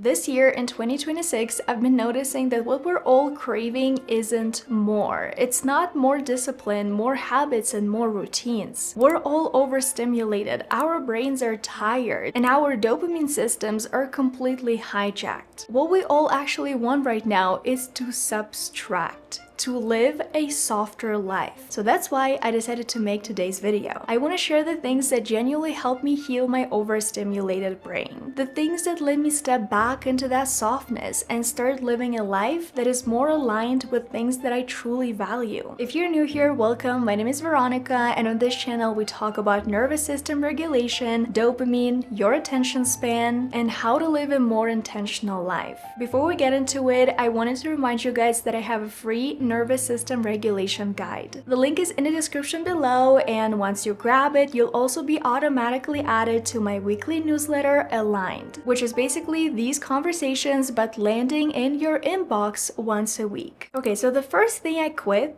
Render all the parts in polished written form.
This year in 2026, I've been noticing that what we're all craving isn't more. It's not more discipline, more habits, and more routines. We're all overstimulated, our brains are tired, and our dopamine systems are completely hijacked. What we all actually want right now is to subtract, to live a softer life. So that's why I decided to make today's video. I want to share the things that genuinely help me heal my overstimulated brain. The things that let me step back into that softness and start living a life that is more aligned with things that I truly value. If you're new here, welcome. My name is Veronika, and on this channel we talk about nervous system regulation, dopamine, your attention span, and how to live a more intentional life. Before we get into it, I wanted to remind you guys that I have a free nervous system regulation guide. The link is in the description below, and once you grab it, you'll also be automatically added to my weekly newsletter Aligned, which is basically these conversations but landing in your inbox once a week. Okay, so the first thing I quit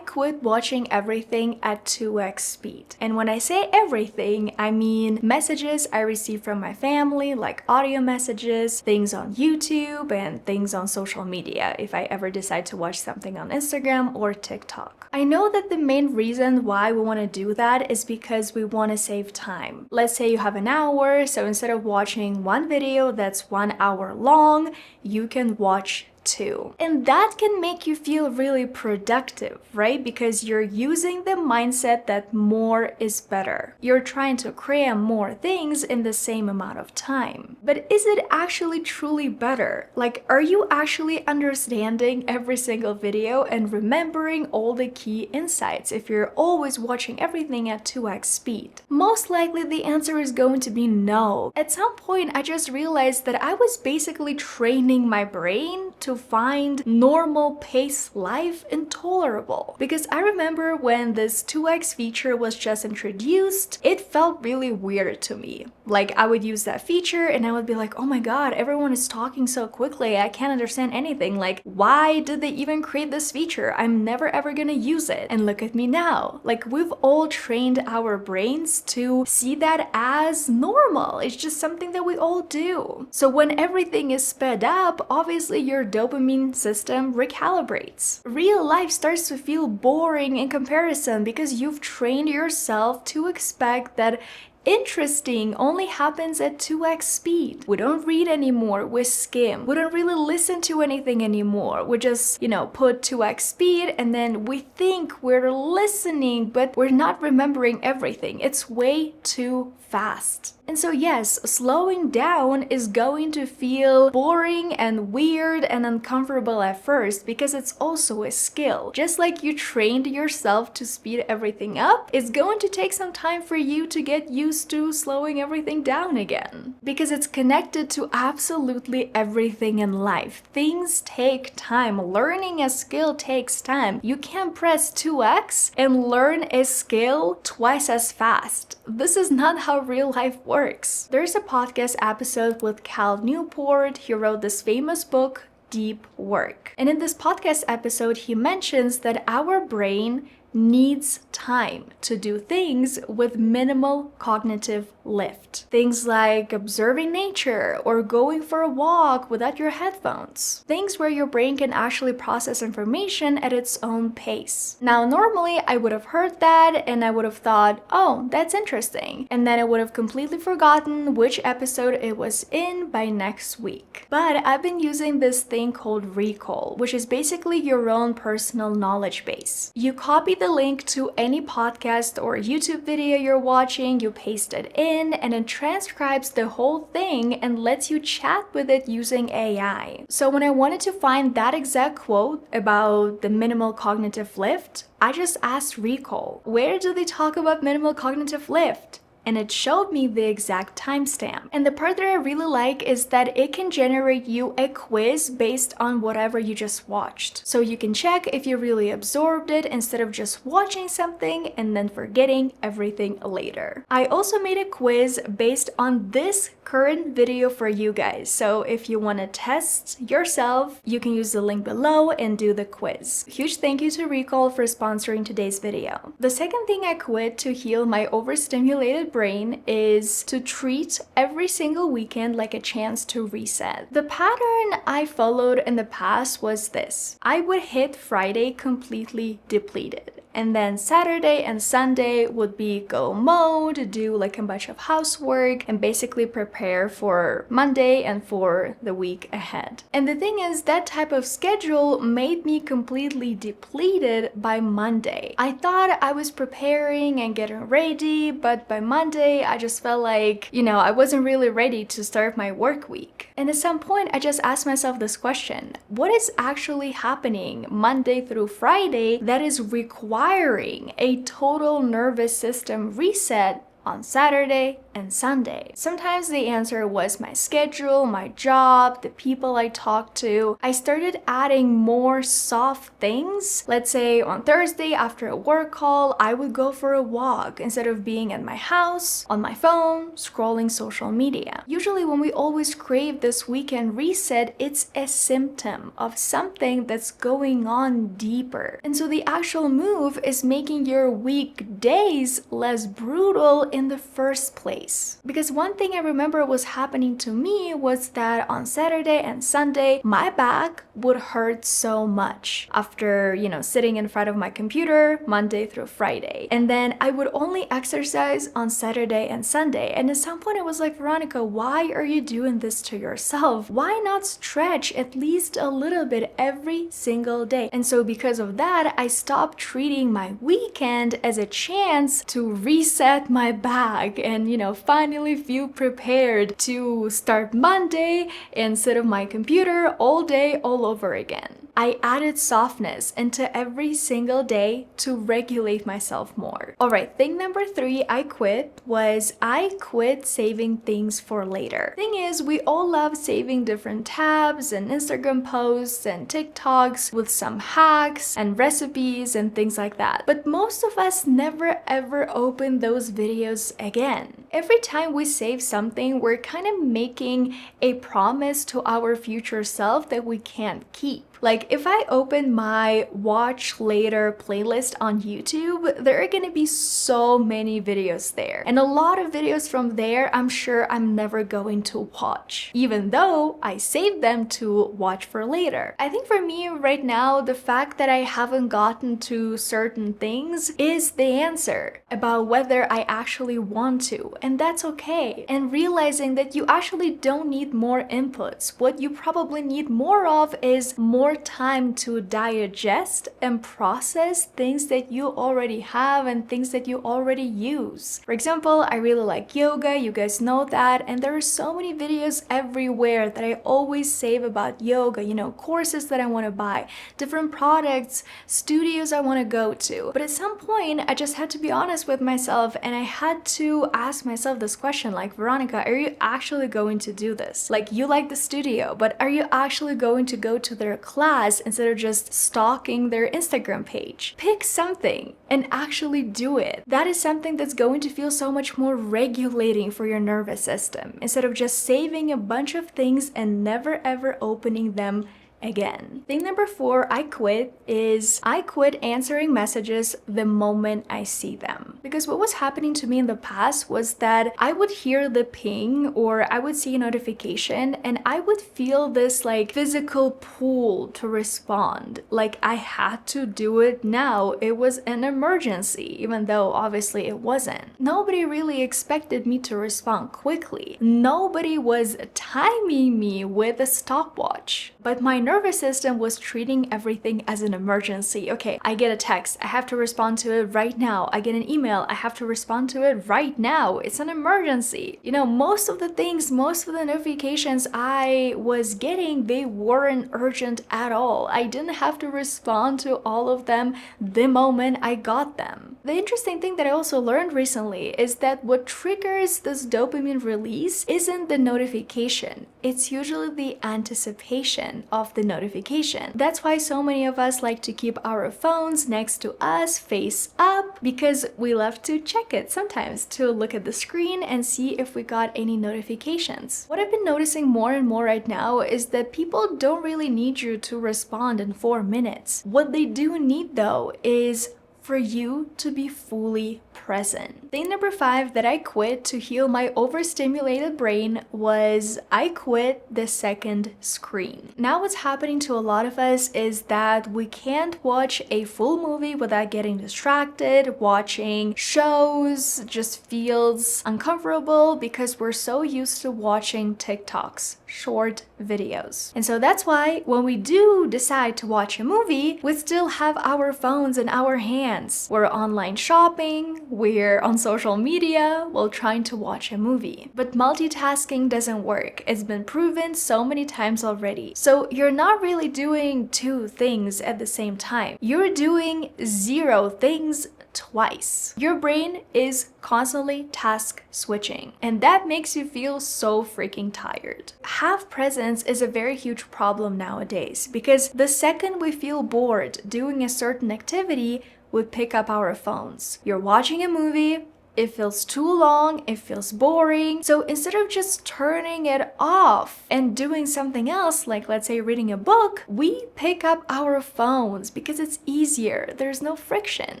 watching everything at 2x speed. And when I say everything, I mean messages I receive from my family, like audio messages, things on YouTube, and things on social media if I ever decide to watch something on Instagram or TikTok. I know that the main reason why we want to do that is because we want to save time. Let's say you have an hour, so instead of watching one video that's 1 hour long, you can watch 2. And that can make you feel really productive, right? Because you're using the mindset that more is better. You're trying to cram more things in the same amount of time. But is it actually truly better? Like, are you actually understanding every single video and remembering all the key insights if you're always watching everything at 2x speed? Most likely the answer is going to be no. At some point, I just realized that I was basically training my brain to find normal pace life intolerable. Because I remember when this 2x feature was just introduced, it felt really weird to me. Like, I would use that feature and I would be like, oh my god, everyone is talking so quickly, I can't understand anything. Like, why did they even create this feature? I'm never ever gonna use it. And look at me now. Like, we've all trained our brains to see that as normal. It's just something that we all do. So when everything is sped up, obviously your dopamine system recalibrates. Real life starts to feel boring in comparison because you've trained yourself to expect that interesting only happens at 2x speed. We don't read anymore, we skim. We don't really listen to anything anymore. We just, put 2x speed and then we think we're listening, but we're not remembering everything. It's way too fast. And so yes, slowing down is going to feel boring and weird and uncomfortable at first because it's also a skill. Just like you trained yourself to speed everything up, it's going to take some time for you to get used to slowing everything down again. Because it's connected to absolutely everything in life. Things take time. Learning a skill takes time. You can't press 2x and learn a skill twice as fast. This is not how real life works. There's a podcast episode with Cal Newport. He wrote this famous book, Deep Work. And in this podcast episode, he mentions that our brain needs time to do things with minimal cognitive lift. Things like observing nature or going for a walk without your headphones. Things where your brain can actually process information at its own pace. Now, normally I would have heard that and I would have thought, oh, that's interesting. And then I would have completely forgotten which episode it was in by next week. But I've been using this thing called recall, which is basically your own personal knowledge base. You copy the link to any podcast or YouTube video you're watching, you paste it in, and it transcribes the whole thing and lets you chat with it using AI. So when I wanted to find that exact quote about the minimal cognitive lift, I just asked Recall, where do they talk about minimal cognitive lift? And it showed me the exact timestamp. And the part that I really like is that it can generate you a quiz based on whatever you just watched. So you can check if you really absorbed it instead of just watching something and then forgetting everything later. I also made a quiz based on this current video for you guys. So if you want to test yourself, you can use the link below and do the quiz. Huge thank you to Recall for sponsoring today's video. The second thing I quit to heal my overstimulated brain is to treat every single weekend like a chance to reset. The pattern I followed in the past was this. I would hit Friday completely depleted. And then Saturday and Sunday would be go mode, do like a bunch of housework, and basically prepare for Monday and for the week ahead. And the thing is, that type of schedule made me completely depleted by Monday. I thought I was preparing and getting ready, but by Monday, I just felt like, I wasn't really ready to start my work week. And at some point, I just asked myself this question: what is actually happening Monday through Friday that is requiring a total nervous system reset on Saturday and Sunday? Sometimes the answer was my schedule, my job, the people I talked to. I started adding more soft things. Let's say on Thursday after a work call, I would go for a walk instead of being at my house, on my phone, scrolling social media. Usually when we always crave this weekend reset, it's a symptom of something that's going on deeper. And so the actual move is making your weekdays less brutal in the first place. Because one thing I remember was happening to me was that on Saturday and Sunday, my back would hurt so much after, sitting in front of my computer Monday through Friday. And then I would only exercise on Saturday and Sunday. And at some point I was like, Veronika, why are you doing this to yourself? Why not stretch at least a little bit every single day? And so because of that, I stopped treating my weekend as a chance to reset my back and, finally feel prepared to start Monday and sit on my computer all day, all over again. I added softness into every single day to regulate myself more. All right, thing number 3 I quit was I quit saving things for later. Thing is, we all love saving different tabs and Instagram posts and TikToks with some hacks and recipes and things like that. But most of us never ever open those videos again. Every time we save something, we're kind of making a promise to our future self that we can't keep. Like if I open my watch later playlist on YouTube, there are gonna be so many videos there. And a lot of videos from there, I'm sure I'm never going to watch, even though I saved them to watch for later. I think for me right now, the fact that I haven't gotten to certain things is the answer about whether I actually want to. And that's okay. And realizing that you actually don't need more inputs. What you probably need more of is more time to digest and process things that you already have and things that you already use. For example, I really like yoga, you guys know that, and there are so many videos everywhere that I always save about yoga, courses that I want to buy, different products, studios I want to go to. But at some point, I just had to be honest with myself and I had to ask myself this question, like, Veronika, are you actually going to do this? Like, you like the studio, but are you actually going to go to their class instead of just stalking their Instagram page? Pick something and actually do it. That is something that's going to feel so much more regulating for your nervous system instead of just saving a bunch of things and never ever opening them again. Thing number 4 I quit is I quit answering messages the moment I see them. Because what was happening to me in the past was that I would hear the ping or I would see a notification and I would feel this like physical pull to respond. Like I had to do it now. It was an emergency, even though obviously it wasn't. Nobody really expected me to respond quickly. Nobody was timing me with a stopwatch. But my nervous system was treating everything as an emergency. Okay, I get a text, I have to respond to it right now. I get an email, I have to respond to it right now. It's an emergency. Most of the things, most of the notifications I was getting, they weren't urgent at all. I didn't have to respond to all of them the moment I got them. The interesting thing that I also learned recently is that what triggers this dopamine release isn't the notification. It's usually the anticipation of the notification. That's why so many of us like to keep our phones next to us, face up, because we love to check it sometimes to look at the screen and see if we got any notifications. What I've been noticing more and more right now is that people don't really need you to respond in 4 minutes. What they do need though is for you to be fully present. Thing number 5 that I quit to heal my overstimulated brain was I quit the second screen. Now what's happening to a lot of us is that we can't watch a full movie without getting distracted. Watching shows just feels uncomfortable because we're so used to watching TikToks, short videos. And so that's why when we do decide to watch a movie, we still have our phones in our hands. We're online shopping, we're on social media while trying to watch a movie. But multitasking doesn't work. It's been proven so many times already. So you're not really doing 2 things at the same time. You're doing 0 things twice. Your brain is constantly task switching, and that makes you feel so freaking tired. Have presence is a very huge problem nowadays because the second we feel bored doing a certain activity, we pick up our phones. You're watching a movie, it feels too long, it feels boring. So instead of just turning it off and doing something else, like let's say reading a book, we pick up our phones because it's easier. There's no friction.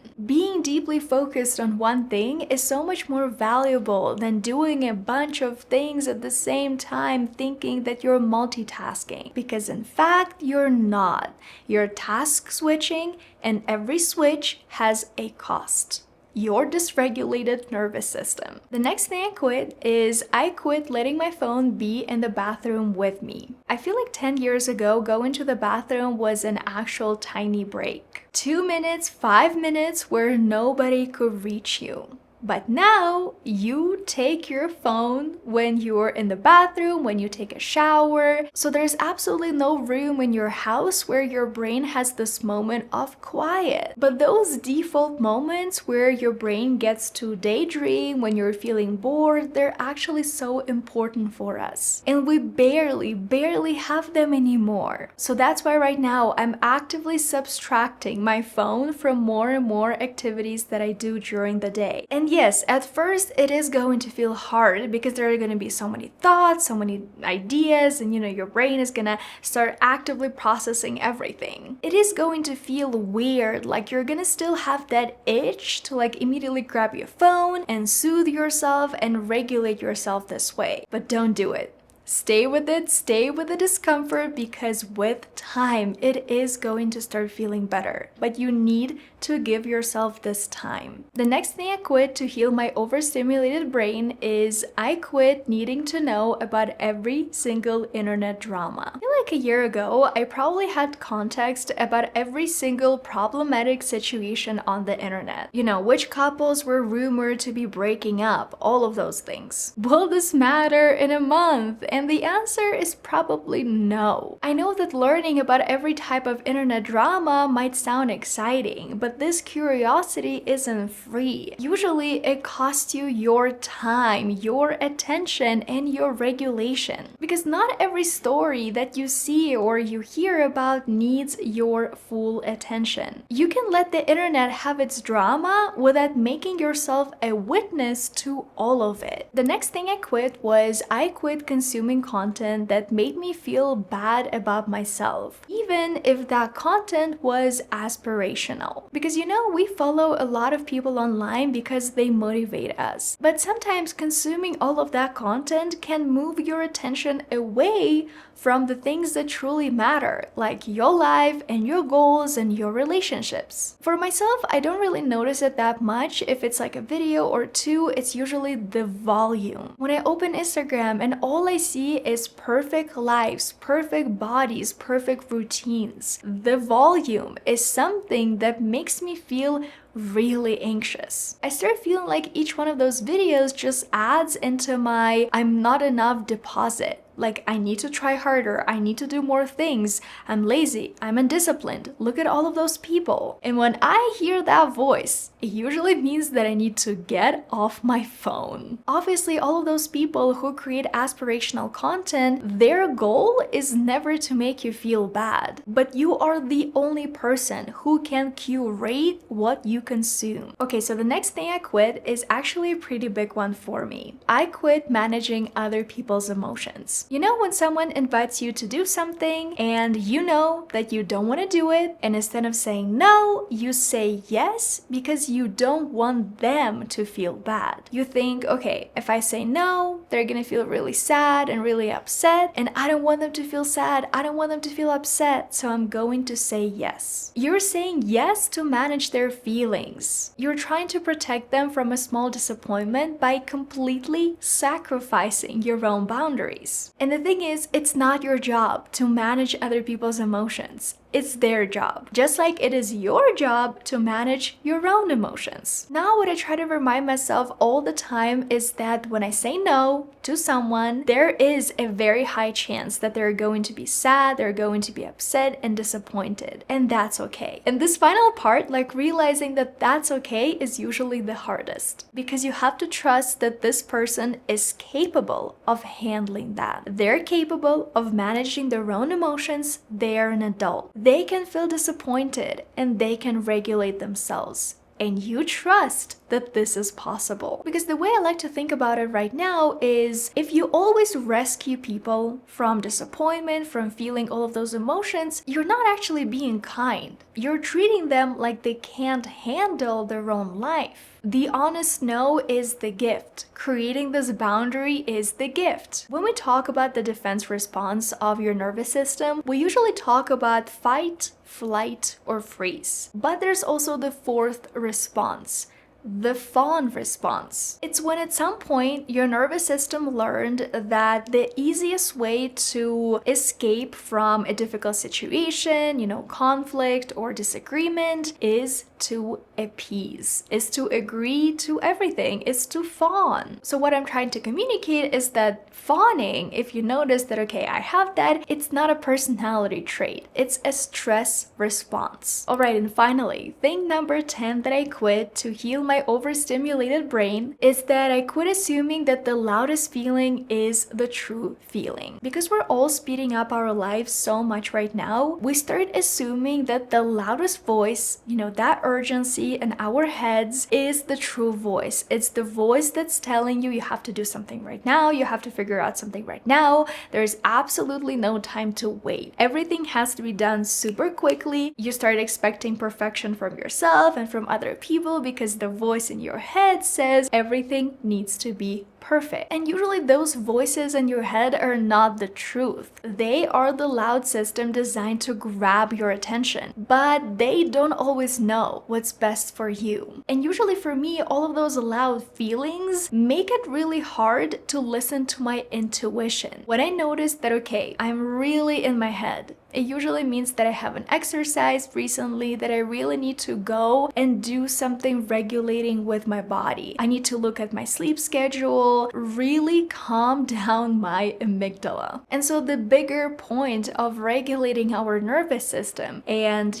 Being deeply focused on one thing is so much more valuable than doing a bunch of things at the same time thinking that you're multitasking. Because in fact, you're not. You're task switching, and every switch has a cost. Your dysregulated nervous system. The next thing I quit is I quit letting my phone be in the bathroom with me. I feel like 10 years ago, going to the bathroom was an actual tiny break. 2 minutes, 5 minutes where nobody could reach you. But now you take your phone when you're in the bathroom, when you take a shower. So there's absolutely no room in your house where your brain has this moment of quiet. But those default moments where your brain gets to daydream, when you're feeling bored, they're actually so important for us. And we barely have them anymore. So that's why right now I'm actively subtracting my phone from more and more activities that I do during the day. And yes, at first it is going to feel hard because there are going to be so many thoughts, so many ideas, and your brain is gonna start actively processing everything. It is going to feel weird, like you're gonna still have that itch to immediately grab your phone and soothe yourself and regulate yourself this way. But don't do it. Stay with it, stay with the discomfort, because with time, it is going to start feeling better. But you need to give yourself this time. The next thing I quit to heal my overstimulated brain is I quit needing to know about every single internet drama. I feel like a year ago, I probably had context about every single problematic situation on the internet. Which couples were rumored to be breaking up, all of those things. Will this matter in a month? And the answer is probably no. I know that learning about every type of internet drama might sound exciting, but this curiosity isn't free. Usually it costs you your time, your attention, and your regulation. Because not every story that you see or you hear about needs your full attention. You can let the internet have its drama without making yourself a witness to all of it. The next thing I quit was I quit consuming content that made me feel bad about myself, even if that content was aspirational. Because we follow a lot of people online because they motivate us. But sometimes consuming all of that content can move your attention away from the things that truly matter, like your life and your goals and your relationships. For myself, I don't really notice it that much. If it's like a video or 2, it's usually the volume. When I open Instagram and all I see is perfect lives, perfect bodies, perfect routines, the volume is something that makes me feel really anxious. I start feeling like each one of those videos just adds into my I'm not enough deposit. Like, I need to try harder, I need to do more things, I'm lazy, I'm undisciplined, look at all of those people. And when I hear that voice, it usually means that I need to get off my phone. Obviously, all of those people who create aspirational content, their goal is never to make you feel bad. But you are the only person who can curate what you consume. Okay, so the next thing I quit is actually a pretty big one for me. I quit managing other people's emotions. You know when someone invites you to do something and you know that you don't want to do it, and instead of saying no, you say yes because you don't want them to feel bad. You think, okay, if I say no, they're gonna feel really sad and really upset, and I don't want them to feel sad, I don't want them to feel upset, so I'm going to say yes. You're saying yes to manage their feelings. You're trying to protect them from a small disappointment by completely sacrificing your own boundaries. And the thing is, it's not your job to manage other people's emotions. It's their job. Just like it is your job to manage your own emotions. Now, what I try to remind myself all the time is that when I say no to someone, there is a very high chance that they're going to be sad, they're going to be upset and disappointed. And that's okay. And this final part, like realizing that that's okay, is usually the hardest. Because you have to trust that this person is capable of handling that. They're capable of managing their own emotions. They're an adult. They can feel disappointed and they can regulate themselves. And you trust that this is possible. Because the way I like to think about it right now is if you always rescue people from disappointment, from feeling all of those emotions, you're not actually being kind. You're treating them like they can't handle their own life. The honest no is the gift. Creating this boundary is the gift. When we talk about the defense response of your nervous system, we usually talk about fight, flight, or freeze. But there's also the fourth response, the fawn response. It's when at some point your nervous system learned that the easiest way to escape from a difficult situation, conflict or disagreement, is to appease, is to agree to everything, is to fawn. So what I'm trying to communicate is that fawning, if you notice that, okay, I have that, it's not a personality trait, it's a stress response. All right, and finally, thing number 10 that I quit to heal my overstimulated brain is that I quit assuming that the loudest feeling is the true feeling. Because we're all speeding up our lives so much right now, we start assuming that the loudest voice, that urgency in our heads is the true voice. It's the voice that's telling you have to do something right now, you have to figure out something right now. There's absolutely no time to wait. Everything has to be done super quickly. You start expecting perfection from yourself and from other people because the voice in your head says everything needs to be perfect. And usually those voices in your head are not the truth. They are the loud system designed to grab your attention, but they don't always know what's best for you. And usually for me, all of those loud feelings make it really hard to listen to my intuition. When I notice that, okay, I'm really in my head, it usually means that I haven't exercised recently, that I really need to go and do something regulating with my body. I need to look at my sleep schedule, really calm down my amygdala. And so the bigger point of regulating our nervous system and,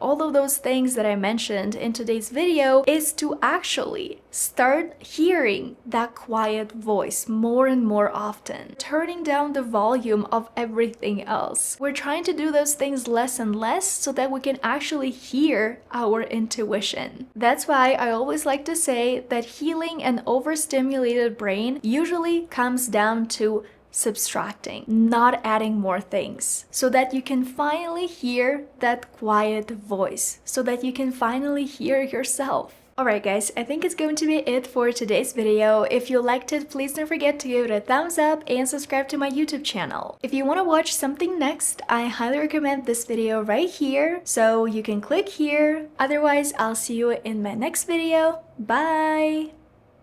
all of those things that I mentioned in today's video is to actually start hearing that quiet voice more and more often, turning down the volume of everything else. We're trying to do those things less and less so that we can actually hear our intuition. That's why I always like to say that healing an overstimulated brain usually comes down to subtracting, not adding more things, so that you can finally hear that quiet voice, so that you can finally hear yourself. Alright guys, I think it's going to be it for today's video. If you liked it, please don't forget to give it a thumbs up and subscribe to my YouTube channel. If you want to watch something next, I highly recommend this video right here, so you can click here. Otherwise, I'll see you in my next video. Bye!